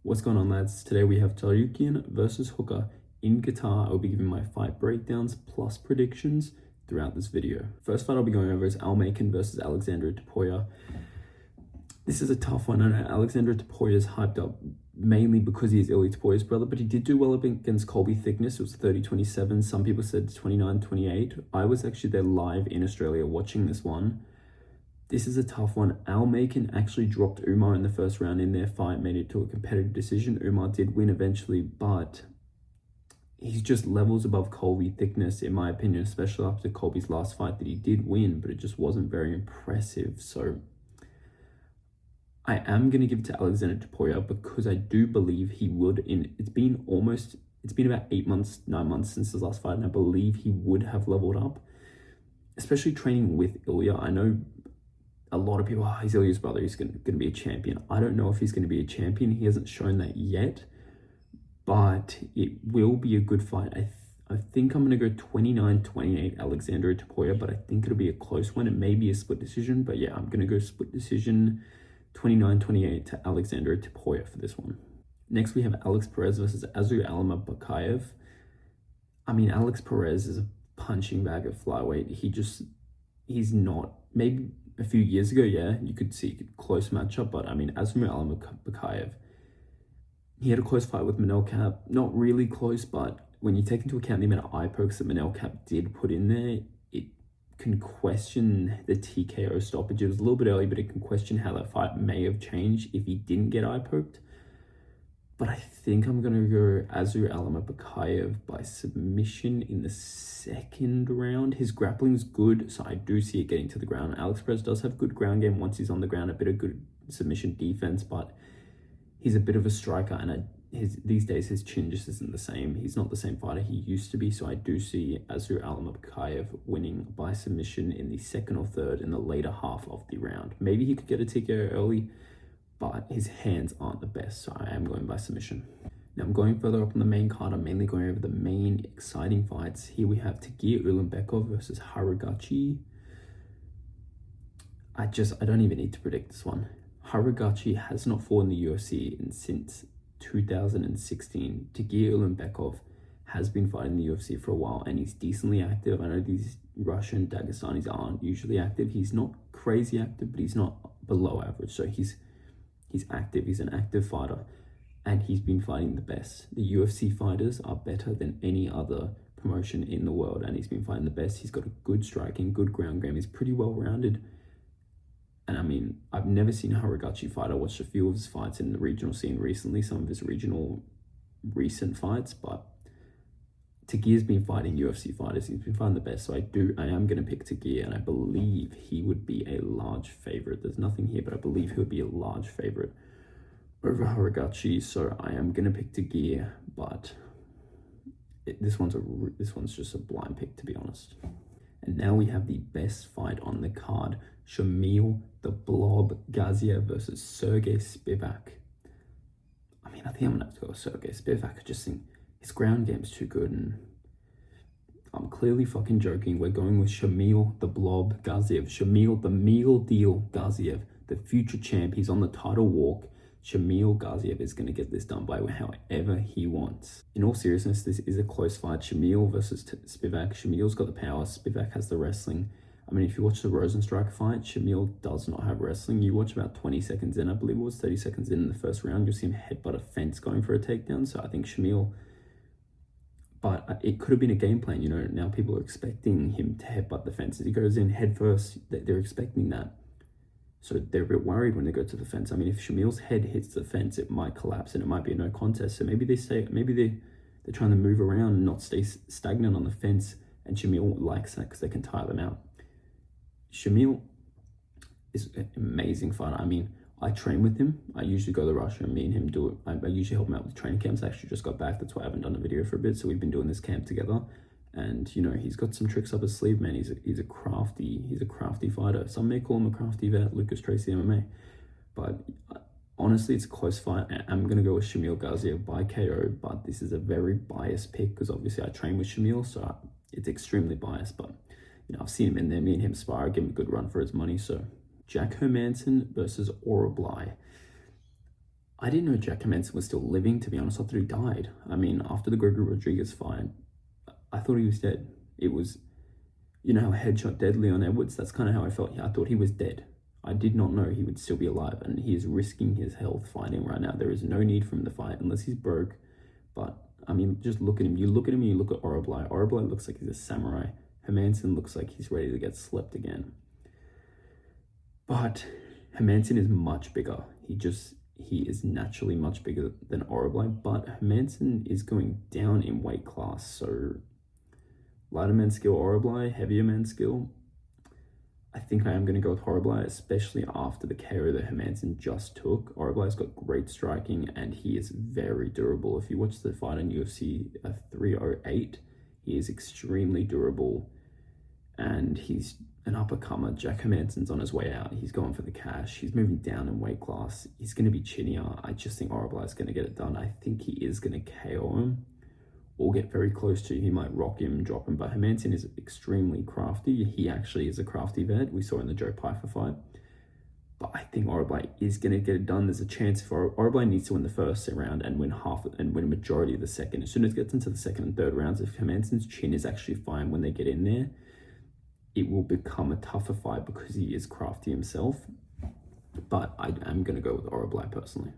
What's going on, lads? Today we have Tsarukyan versus Hooker in Qatar. I'll be giving my fight breakdowns plus predictions throughout this video. First fight I'll be going over is Almakhan versus Aleksandre Topuria. This is a tough one. I know Aleksandre Topuria is hyped up mainly because he is Ilie Topuria's brother, but he did do well against Colby Thickness. It was 30-27. Some people said 29-28. I was actually there live in Australia watching this one. This is a tough one. Almakhan actually dropped Umar in the first round in their fight, made it to a competitive decision. Umar did win eventually, but he's just levels above Colby Thickness, in my opinion, especially after Colby's last fight that he did win, but it just wasn't very impressive. So I am going to give it to Aleksandre Topuria because I do believe he would. It's been about 8 months, 9 months since his last fight, and I believe he would have leveled up, especially training with Ilya. I know a lot of people, he's Ilya's brother, he's going to be a champion. I don't know if he's going to be a champion. He hasn't shown that yet, but it will be a good fight. I think I'm going to go 29-28 Aleksandre Topuria, but I think it'll be a close one. It may be a split decision, but yeah, I'm going to go split decision 29-28 to Aleksandre Topuria for this one. Next, we have Alex Perez versus Almabayev. I mean, Alex Perez is a punching bag at flyweight. He's not. Maybe a few years ago, yeah, you could see a close matchup, but I mean, Almabayev, he had a close fight with Manel Cap. Not really close, but when you take into account the amount of eye pokes that Manel Cap did put in there, it can question the TKO stoppage. It was a little bit early, but it can question how that fight may have changed if he didn't get eye poked. But I think I'm going to go Almabayev by submission in the second round. His grappling's good, so I do see it getting to the ground. Alex Perez does have good ground game once he's on the ground, a bit of good submission defense, but he's a bit of a striker, and these days his chin just isn't the same. He's not the same fighter he used to be, so I do see Almabayev winning by submission in the second or third in the later half of the round. Maybe he could get a TKO early, but his hands aren't the best, so I am going by submission. Now I'm going further up on the main card. I'm mainly going over the main exciting fights. Here we have Tagir Ulanbekov versus Horiguchi. I don't even need to predict this one. Horiguchi has not fought in the UFC since 2016. Tagir Ulanbekov has been fighting the UFC for a while, and he's decently active. I know these Russian Dagestanis aren't usually active. He's not crazy active, but he's not below average, so he's active. He's an active fighter, and he's been fighting the best. The UFC fighters are better than any other promotion in the world, and he's been fighting the best. He's got a good striking, good ground game. He's pretty well rounded. And I mean, I've never seen Horiguchi fight. I watched a few of his fights in the regional scene recently, some of his regional recent fights, but Tagir's been fighting UFC fighters. He's been fighting the best, so I am going to pick Tagir, and I believe he would be a large favorite. There's nothing here, but I believe he'll be a large favorite over Horiguchi, so I am going to pick Tagir, but this one's just a blind pick, to be honest. And now we have the best fight on the card, Shamil the Blob Gaziev versus Serghei Spivac. I mean, I think I'm going to have to go with Serghei Spivac. I just think his ground game's too good, and I'm clearly fucking joking. We're going with Shamil the Blob Gaziev. Shamil the Meal Deal Gaziev, the future champ. He's on the title walk. Shamil Gaziev is going to get this done by however he wants. In all seriousness, this is a close fight. Shamil versus Spivac. Shamil's got the power. Spivac has the wrestling. I mean, if you watch the Rosenstrike fight, Shamil does not have wrestling. You watch about 20 seconds in, I believe it was 30 seconds in the first round, you'll see him headbutt a fence going for a takedown. So I think Shamil, but it could have been a game plan, you know. Now people are expecting him to headbutt the fence. As he goes in head first, they're expecting that. So they're a bit worried when they go to the fence. I mean, if Shamil's head hits the fence, it might collapse and it might be a no contest. So maybe they're trying to move around and not stay stagnant on the fence, and Shamil likes that because they can tire them out. Shamil is an amazing fighter. I mean, I train with him. I usually go to Russia and me and him do it. I usually help him out with training camps. I actually just got back. That's why I haven't done a video for a bit. So we've been doing this camp together. And, you know, he's got some tricks up his sleeve, man. He's a crafty fighter. Some may call him a crafty vet, Lucas Tracy MMA. But honestly, it's a close fight. I'm going to go with Shamil Gaziev by KO. But this is a very biased pick because obviously I train with Shamil. So it's extremely biased. But, you know, I've seen him in there. Me and him spar. Give him a good run for his money. So Jack Hermansson versus Orolbai. I didn't know Jack Hermansson was still living, to be honest. I thought he died. I mean, after the Gregory Rodriguez fight, I thought he was dead. It was, you know, how headshot dead Leon Edwards? That's kind of how I felt. I thought he was dead. I did not know he would still be alive, and he is risking his health fighting right now. There is no need for him to fight unless he's broke. But, I mean, just look at him. You look at him and you look at Orolbai. Orolbai looks like he's a samurai. Hermansson looks like he's ready to get slept again. But Hermansson is much bigger. He is naturally much bigger than Orolbai, but Hermansson is going down in weight class. So lighter man skill Orolbai, heavier man skill. I think I am going to go with Orolbai, especially after the KO that Hermansson just took. Oroblai's got great striking and he is very durable. If you watch the fight on UFC 308, he is extremely durable and he's an up-and-comer. Jack Hermansson's on his way out. He's going for the cash. He's moving down in weight class. He's going to be chinnier. I just think Oroblai's going to get it done. I think he is going to KO him or get very close to. He might rock him, drop him, but Hermansson is extremely crafty. He actually is a crafty vet. We saw in the Joe Pyfer fight. But I think Orolbai is going to get it done. There's a chance for Orolbai needs to win the first round and win a majority of the second. As soon as it gets into the second and third rounds, if Hermansson's chin is actually fine when they get in there, it will become a tougher fight because he is crafty himself. But I am going to go with Orolbai personally.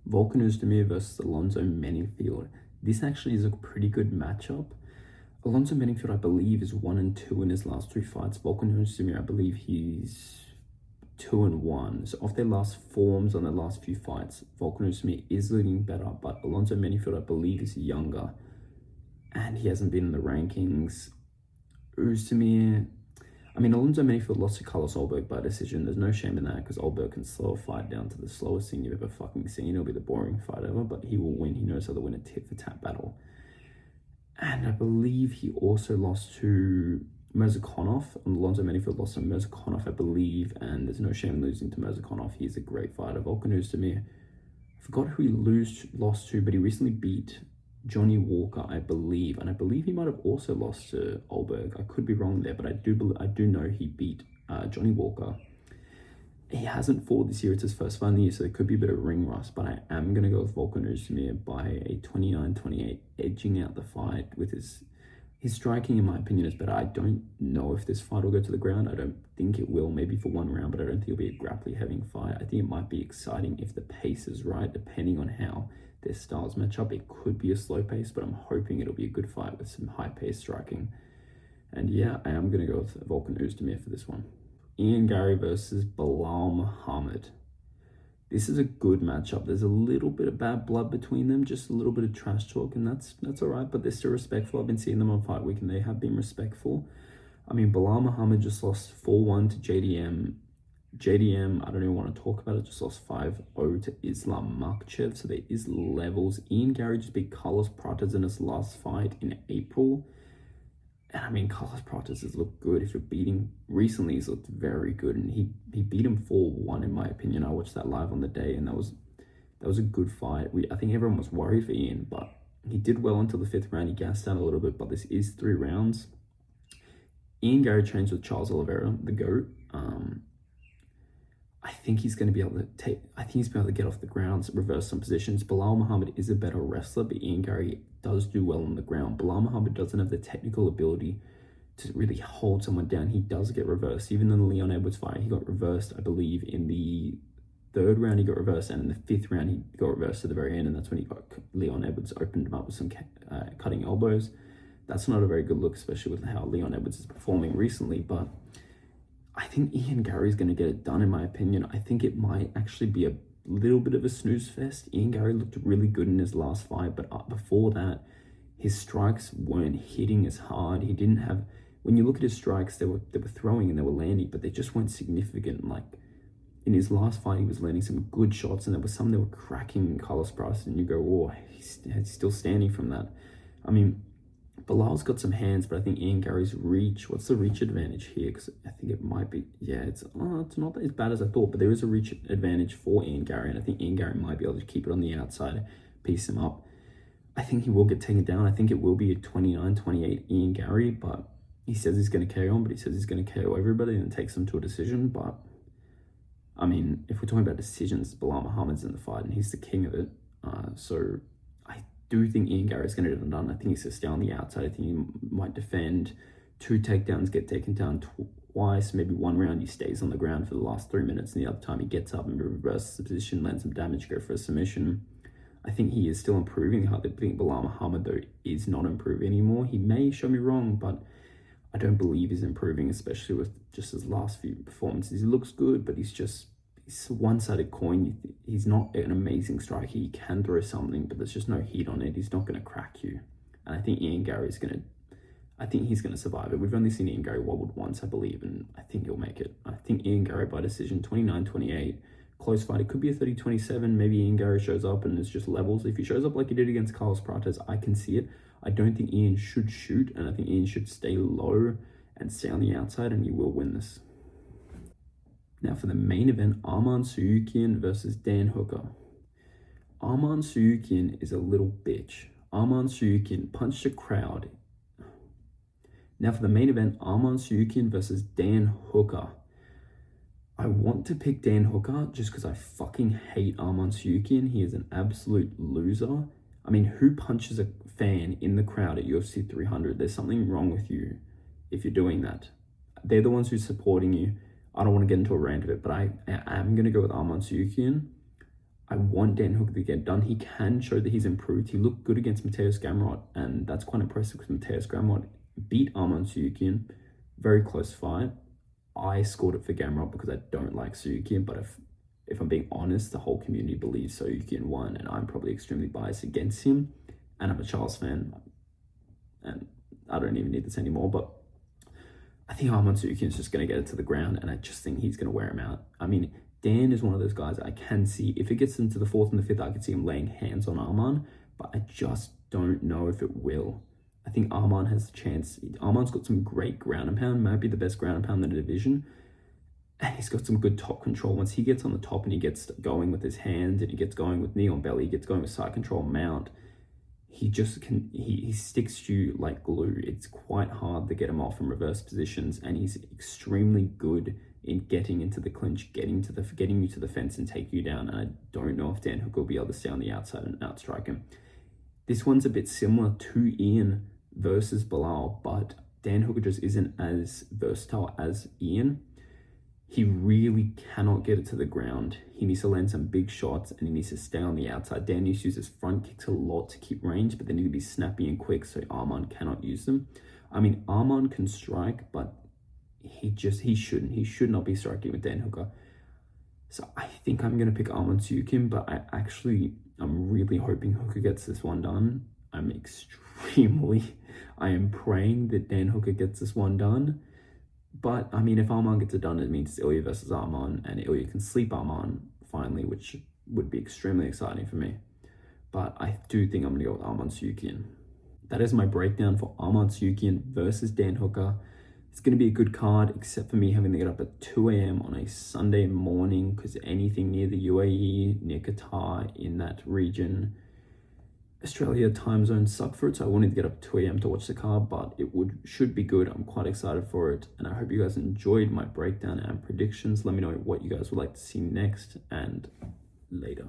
Volkan Oezdemir versus Alonzo Menifield. This actually is a pretty good matchup. Alonzo Menifield, I believe, is 1-2 in his last 3 fights. Volkan Oezdemir, I believe he's 2-1. So off their last forms on their last few fights, Volkan Oezdemir is looking better, but Alonzo Menifield, I believe, is younger. And he hasn't been in the rankings. Oezdemir, I mean, Alonzo Menifield lost to Carlos Ulberg by decision. There's no shame in that because Ulberg can slow a fight down to the slowest thing you've ever fucking seen. It'll be the boring fight ever, but he will win. He knows how to win a tit-for-tat battle. And I believe he also lost to Mirzakhanov. Alonzo Menifield lost to Mirzakhanov, I believe, and there's no shame in losing to Mirzakhanov. He's a great fighter. Volkan Oezdemir, I forgot who he lost to, but he recently beat Johnny Walker, I believe, and I believe he might have also lost to Ulberg. I could be wrong there, but I do know he beat Johnny Walker. He hasn't fought this year. It's his first fight in the year, so there could be a bit of ring rust, but I am going to go with Volkan Oezdemir by a 29-28, edging out the fight with his striking, in my opinion, is better. I don't know if this fight will go to the ground. I don't think it will, maybe for one round, but I don't think it'll be a grappling heavy fight. I think it might be exciting if the pace is right, depending on how their styles match up. It could be a slow pace, but I'm hoping it'll be a good fight with some high pace striking. And yeah, I am going to go with Volkan Oezdemir for this one. Ian Garry versus Belal Muhammad. This is a good matchup. There's a little bit of bad blood between them, just a little bit of trash talk, and that's all right, but they're still respectful. I've been seeing them on Fight Week, and they have been respectful. I mean, Belal Muhammad just lost 4-1 to JDM. JDM, I don't even want to talk about it, just lost 5-0 to Islam Makhachev, so there is levels. Ian Garry just beat Carlos Prates in his last fight in April. And I mean, Carlos Prates has looked good. If you're beating, recently he's looked very good, and he beat him 4-1 in my opinion. I watched that live on the day, and that was a good fight. I think everyone was worried for Ian, but he did well until the 5th round. He gassed out a little bit, but this is 3 rounds. Ian Garry trains with Charles Oliveira, the GOAT. I think he's going to be able to get off the ground, reverse some positions. Belal Muhammad is a better wrestler, but Ian Garry does do well on the ground. Belal Muhammad doesn't have the technical ability to really hold someone down. He does get reversed. Even in the Leon Edwards fight, he got reversed, I believe, in the 3rd round he got reversed, and in the 5th round he got reversed to the very end, and that's when Leon Edwards opened him up with some cutting elbows. That's not a very good look, especially with how Leon Edwards is performing recently, but I think Ian Garry is going to get it done, in my opinion. I think it might actually be a little bit of a snooze fest. Ian Garry looked really good in his last fight, but before that, his strikes weren't hitting as hard. He didn't have, when you look at his strikes, they were throwing and they were landing, but they just weren't significant. Like in his last fight, he was landing some good shots, and there was some that were cracking Carlos Prates, and you go, oh, he's still standing from that. I mean, Belal's got some hands, but I think Ian Garry's reach, what's the reach advantage here? Because I think it might be, yeah, it's not as bad as I thought, but there is a reach advantage for Ian Garry, and I think Ian Garry might be able to keep it on the outside, piece him up. I think he will get taken down. I think it will be a 29-28 Ian Garry, but he says he's going to carry on, but he says he's going to KO everybody and takes them to a decision, but I mean, if we're talking about decisions, Belal Muhammad's in the fight and he's the king of it. So I do think Ian Garry's going to get it done. I think he's going to stay on the outside. I think he might defend 2 takedowns, get taken down twice, maybe 1 round he stays on the ground for the last 3 minutes, and the other time he gets up and reverses the position, lands some damage, go for a submission. I think he is still improving. I think Belal Muhammad, though, is not improving anymore. He may show me wrong, but I don't believe he's improving, especially with just his last few performances. He looks good, but he's a one-sided coin. He's not an amazing striker. He can throw something, but there's just no heat on it. He's not going to crack you. And I think Ian Garry's going to, I think he's going to survive it. We've only seen Ian Garry wobbled once, I believe, and I think he'll make it. I think Ian Garry by decision, 29-28. Close fight. It could be a 30-27. Maybe Ian Garry shows up and it's just levels. If he shows up like he did against Carlos Prates, I can see it. I don't think Ian should shoot, and I think Ian should stay low and stay on the outside, and he will win this. Now for the main event, Arman Tsarukyan versus Dan Hooker. Arman Tsarukyan is a little bitch. Arman Tsarukyan punched a crowd. Now for the main event, Arman Tsarukyan versus Dan Hooker. I want to pick Dan Hooker just because I fucking hate Arman Tsarukyan. He is an absolute loser. I mean, who punches a fan in the crowd at UFC 300? There's something wrong with you if you're doing that. They're the ones who's supporting you. I don't want to get into a rant of it, but I am going to go with Arman Tsarukyan. I want Dan Hooker to get done. He can show that he's improved. He looked good against Mateusz Gamrot, and that's quite impressive because Mateusz Gamrot beat Arman Tsarukyan. Very close fight. I scored it for Gamrot because I don't like Tsarukyan, but if I'm being honest, the whole community believes Tsarukyan won, and I'm probably extremely biased against him, and I'm a Charles fan, and I don't even need this anymore, but I think Arman Tsarukyan is just going to get it to the ground, and I just think he's going to wear him out. I mean, Dan is one of those guys I can see, if it gets into the 4th and the 5th, I could see him laying hands on Arman, but I just don't know if it will. I think Arman has a chance. Arman's got some great ground and pound, might be the best ground and pound in the division. And he's got some good top control. Once he gets on the top and he gets going with his hand and he gets going with knee on belly, he gets going with side control mount, he just can, he sticks to you like glue. It's quite hard to get him off in reverse positions, and he's extremely good in getting into the clinch, getting you to the fence and take you down. And I don't know if Dan Hooker will be able to stay on the outside and outstrike him. This one's a bit similar to Ian versus Belal, but Dan Hooker just isn't as versatile as Ian. He really cannot get it to the ground. He needs to land some big shots, and he needs to stay on the outside. Dan needs to use his front kicks a lot to keep range, but they need to be snappy and quick, so Arman cannot use them. I mean, Arman can strike, but he shouldn't. He should not be striking with Dan Hooker. So I think I'm going to pick Arman Tsarukyan, but I'm really hoping Hooker gets this one done. I am praying that Dan Hooker gets this one done. But, I mean, if Arman gets it done, it means it's Ilya versus Arman, and Ilya can sleep Arman, finally, which would be extremely exciting for me. But I do think I'm going to go with Arman Tsarukyan. That is my breakdown for Arman Tsarukyan versus Dan Hooker. It's going to be a good card, except for me having to get up at 2 a.m. on a Sunday morning, because anything near the UAE, near Qatar, in that region, Australia time zone sucked for it, so I wanted to get up at 2 a.m. to watch the card, but should be good. I'm quite excited for it, and I hope you guys enjoyed my breakdown and predictions. Let me know what you guys would like to see next, and later.